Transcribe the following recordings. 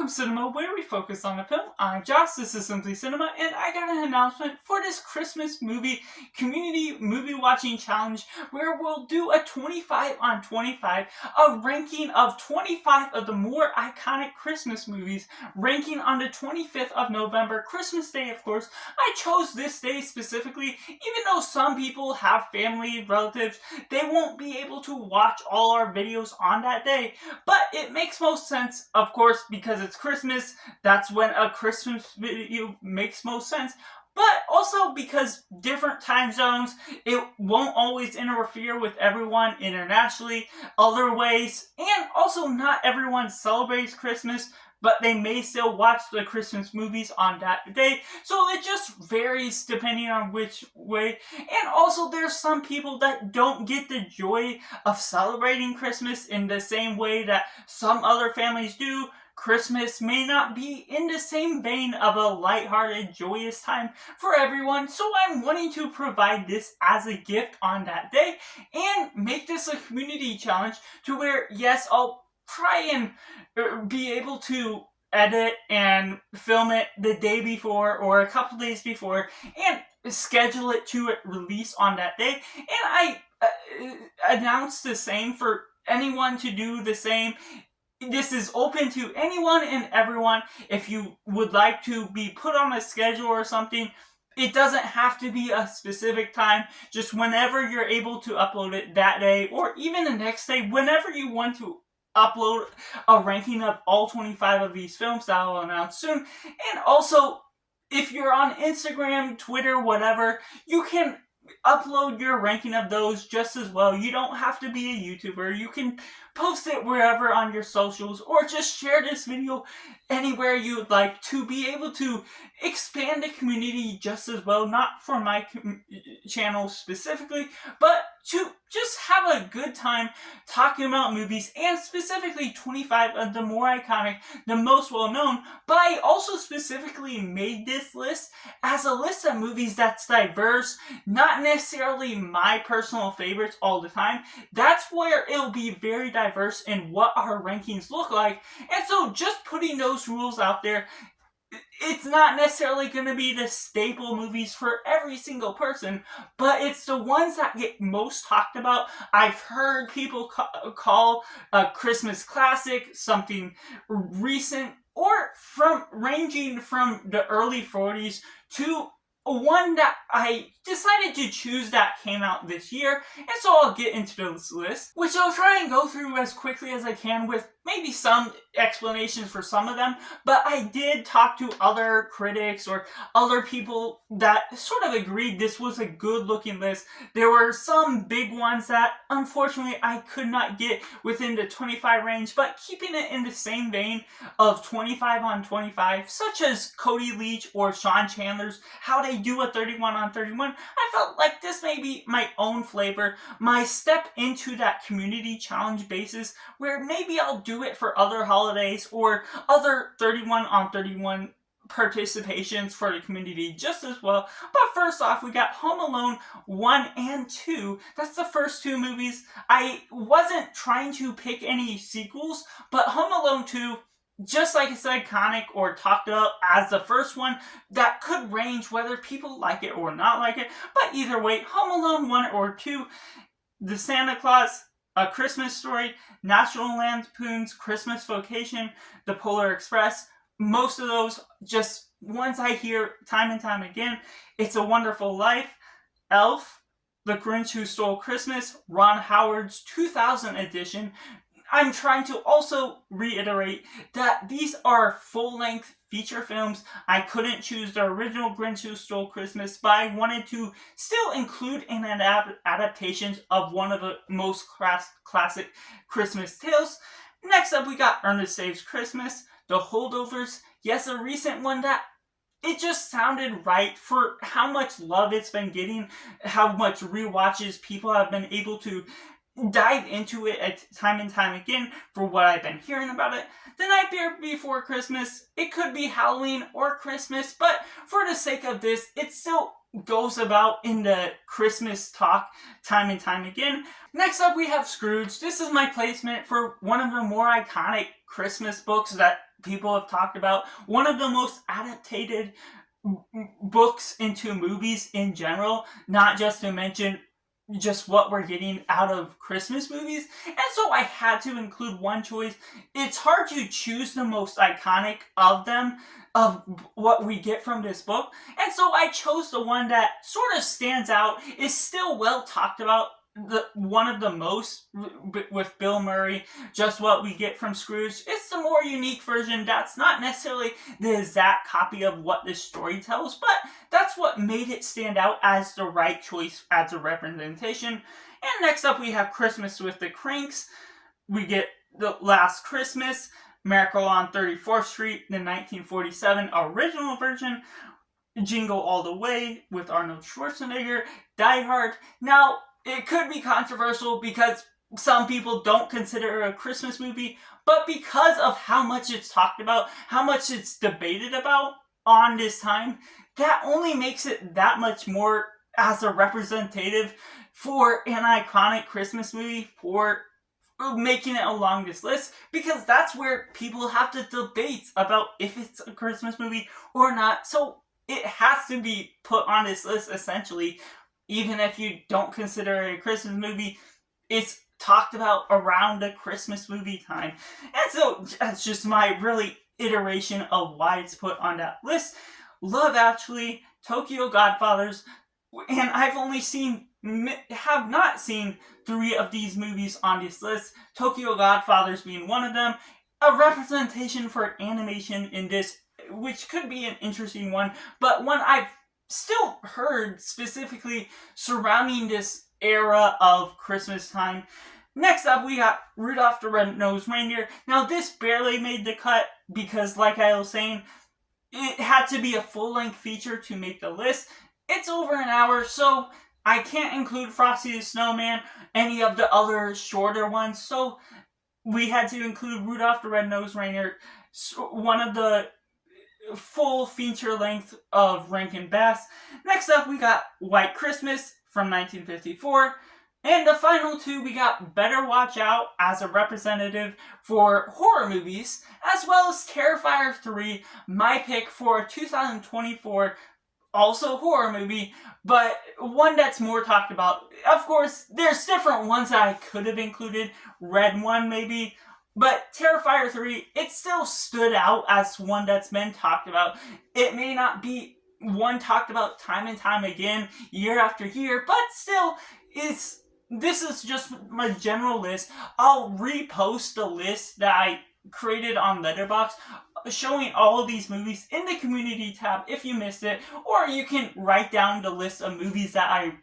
Welcome Cinema, where we focus on the film. I'm Josh, this is Simply Cinema, and I got an announcement for this Christmas movie community movie watching challenge where we'll do a 25 on 25, a ranking of 25 of the more iconic Christmas movies, ranking on the 25th of November, Christmas Day, of course. I chose this day specifically, even though some people have family, relatives, they won't be able to watch all our videos on that day, but it makes most sense, of course, because it's Christmas. That's when a Christmas video makes most sense. But also because different time zones, it won't always interfere with everyone internationally, other ways, and also not everyone celebrates Christmas, but they may still watch the Christmas movies on that day. So it just varies depending on which way. And also there's some people that don't get the joy of celebrating Christmas in the same way that some other families do. Christmas may not be in the same vein of a lighthearted, joyous time for everyone, so I'm wanting to provide this as a gift on that day and make this a community challenge to where, yes, I'll try and be able to edit and film it the day before or a couple days before and schedule it to release on that day. And I announced the same for anyone to do the same. This is open to anyone and everyone. If you would like to be put on a schedule or something, it doesn't have to be a specific time. Just whenever you're able to upload it that day or even the next day, whenever you want to upload a ranking of all 25 of these films that I'll announce soon. And also, if you're on Instagram, Twitter, whatever, you can upload your ranking of those just as well. You don't have to be a YouTuber. You can post it wherever on your socials or just share this video anywhere you'd like to be able to expand the community just as well. Not for my channel specifically, but to just have a good time talking about movies, and specifically 25 of the more iconic, the most well-known. But I also specifically made this list as a list of movies that's diverse, not necessarily my personal favorites all the time. That's where it'll be very diverse in what our rankings look like. And so just putting those rules out there, it's not necessarily going to be the staple movies for every single person, but it's the ones that get most talked about. I've heard people call a Christmas classic, something recent, or ranging from the early 40s to one that I decided to choose that came out this year, and so I'll get into this list, which I'll try and go through as quickly as I can with maybe some explanations for some of them. But I did talk to other critics or other people that sort of agreed this was a good looking list. There were some big ones that unfortunately I could not get within the 25 range, but keeping it in the same vein of 25 on 25, such as Cody Leach or Sean Chandler's How They Do a 31 on 31, I felt like this may be my own flavor, my step into that community challenge basis where maybe I'll do it for other holidays or other 31 on 31 participations for the community just as well. But first off, we got Home Alone 1 and 2. That's the first two movies. I wasn't trying to pick any sequels, but Home Alone 2, just like it's iconic or talked about as the first one, that could range whether people like it or not like it. But either way, Home Alone 1 or 2, The Santa Claus, A Christmas Story, National Lampoon's Christmas Vacation, The Polar Express, most of those just ones I hear time and time again. It's a Wonderful Life, Elf, The Grinch Who Stole Christmas, Ron Howard's 2000 edition. I'm trying to also reiterate that these are full-length feature films. I couldn't choose the original Grinch Who Stole Christmas, but I wanted to still include an adaptation of one of the most classic Christmas tales. Next up, we got Ernest Saves Christmas, The Holdovers. Yes, a recent one that it just sounded right for how much love it's been getting, how much rewatches people have been able to dive into it time and time again for what I've been hearing about it. The Night Before Christmas, it could be Halloween or Christmas, but for the sake of this, it still goes about in the Christmas talk time and time again. Next up, we have Scrooge. This is my placement for one of the more iconic Christmas books that people have talked about, one of the most adapted books into movies in general, not just to mention just what we're getting out of Christmas movies. And so I had to include one choice. It's hard to choose the most iconic of them, of what we get from this book. And so I chose the one that sort of stands out, is still well talked about, the one of the most, with Bill Murray, just what we get from Scrooge. It's the more unique version. That's not necessarily the exact copy of what this story tells, but that's what made it stand out as the right choice as a representation. And next up we have Christmas with the Cranks. We get The Last Christmas, Miracle on 34th Street, the 1947 original version, Jingle All the Way with Arnold Schwarzenegger, Die Hard. Now, it could be controversial because some people don't consider it a Christmas movie, but because of how much it's talked about, how much it's debated about on this time, that only makes it that much more as a representative for an iconic Christmas movie, for making it along this list, because that's where people have the debates about if it's a Christmas movie or not. So it has to be put on this list, essentially. Even if you don't consider it a Christmas movie, it's talked about around the Christmas movie time. And so that's just my really iteration of why it's put on that list. Love Actually, Tokyo Godfathers, and I've only have not seen 3 of these movies on this list, Tokyo Godfathers being one of them. A representation for animation in this, which could be an interesting one, but one I've still heard specifically surrounding this era of Christmas time. Next up, we got Rudolph the Red-Nosed Reindeer. Now, this barely made the cut because, like I was saying, it had to be a full-length feature to make the list. It's over an hour, so I can't include Frosty the Snowman, any of the other shorter ones, so we had to include Rudolph the Red-Nosed Reindeer, one of the full feature length of Rankin Bass. Next up, we got White Christmas from 1954. And the final 2, we got Better Watch Out as a representative for horror movies, as well as Terrifier 3, my pick for a 2024 also horror movie, but one that's more talked about. Of course, there's different ones that I could have included, Red One maybe, but Terrifier 3, it still stood out as one that's been talked about. It may not be one talked about time and time again, year after year, but still, this is just my general list. I'll repost the list that I created on Letterboxd, showing all of these movies in the community tab if you missed it, or you can write down the list of movies that I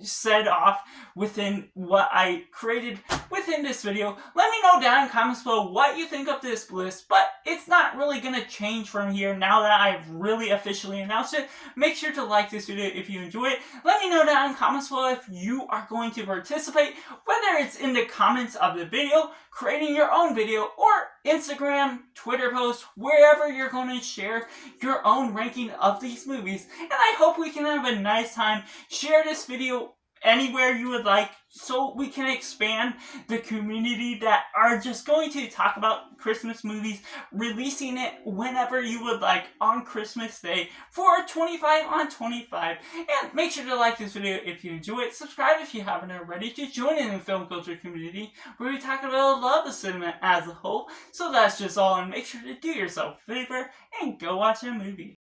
said off within what I created within this video. Let me know down in the comments below what you think of this list, but it's not really going to change from here now that I've really officially announced it. Make sure to like this video if you enjoy it. Let me know down in the comments below if you are going to participate, whether it's in the comments of the video, creating your own video, or Instagram, Twitter post, wherever you're going to share your own ranking of these movies. And I hope we can have a nice time. Share this video anywhere you would like, so we can expand the community that are just going to talk about Christmas movies, releasing it whenever you would like on Christmas Day for 25 on 25. And make sure to like this video if you enjoy it. Subscribe if you haven't already to join in the film culture community where we talk about love of cinema as a whole. So that's just all, and make sure to do yourself a favor and go watch a movie.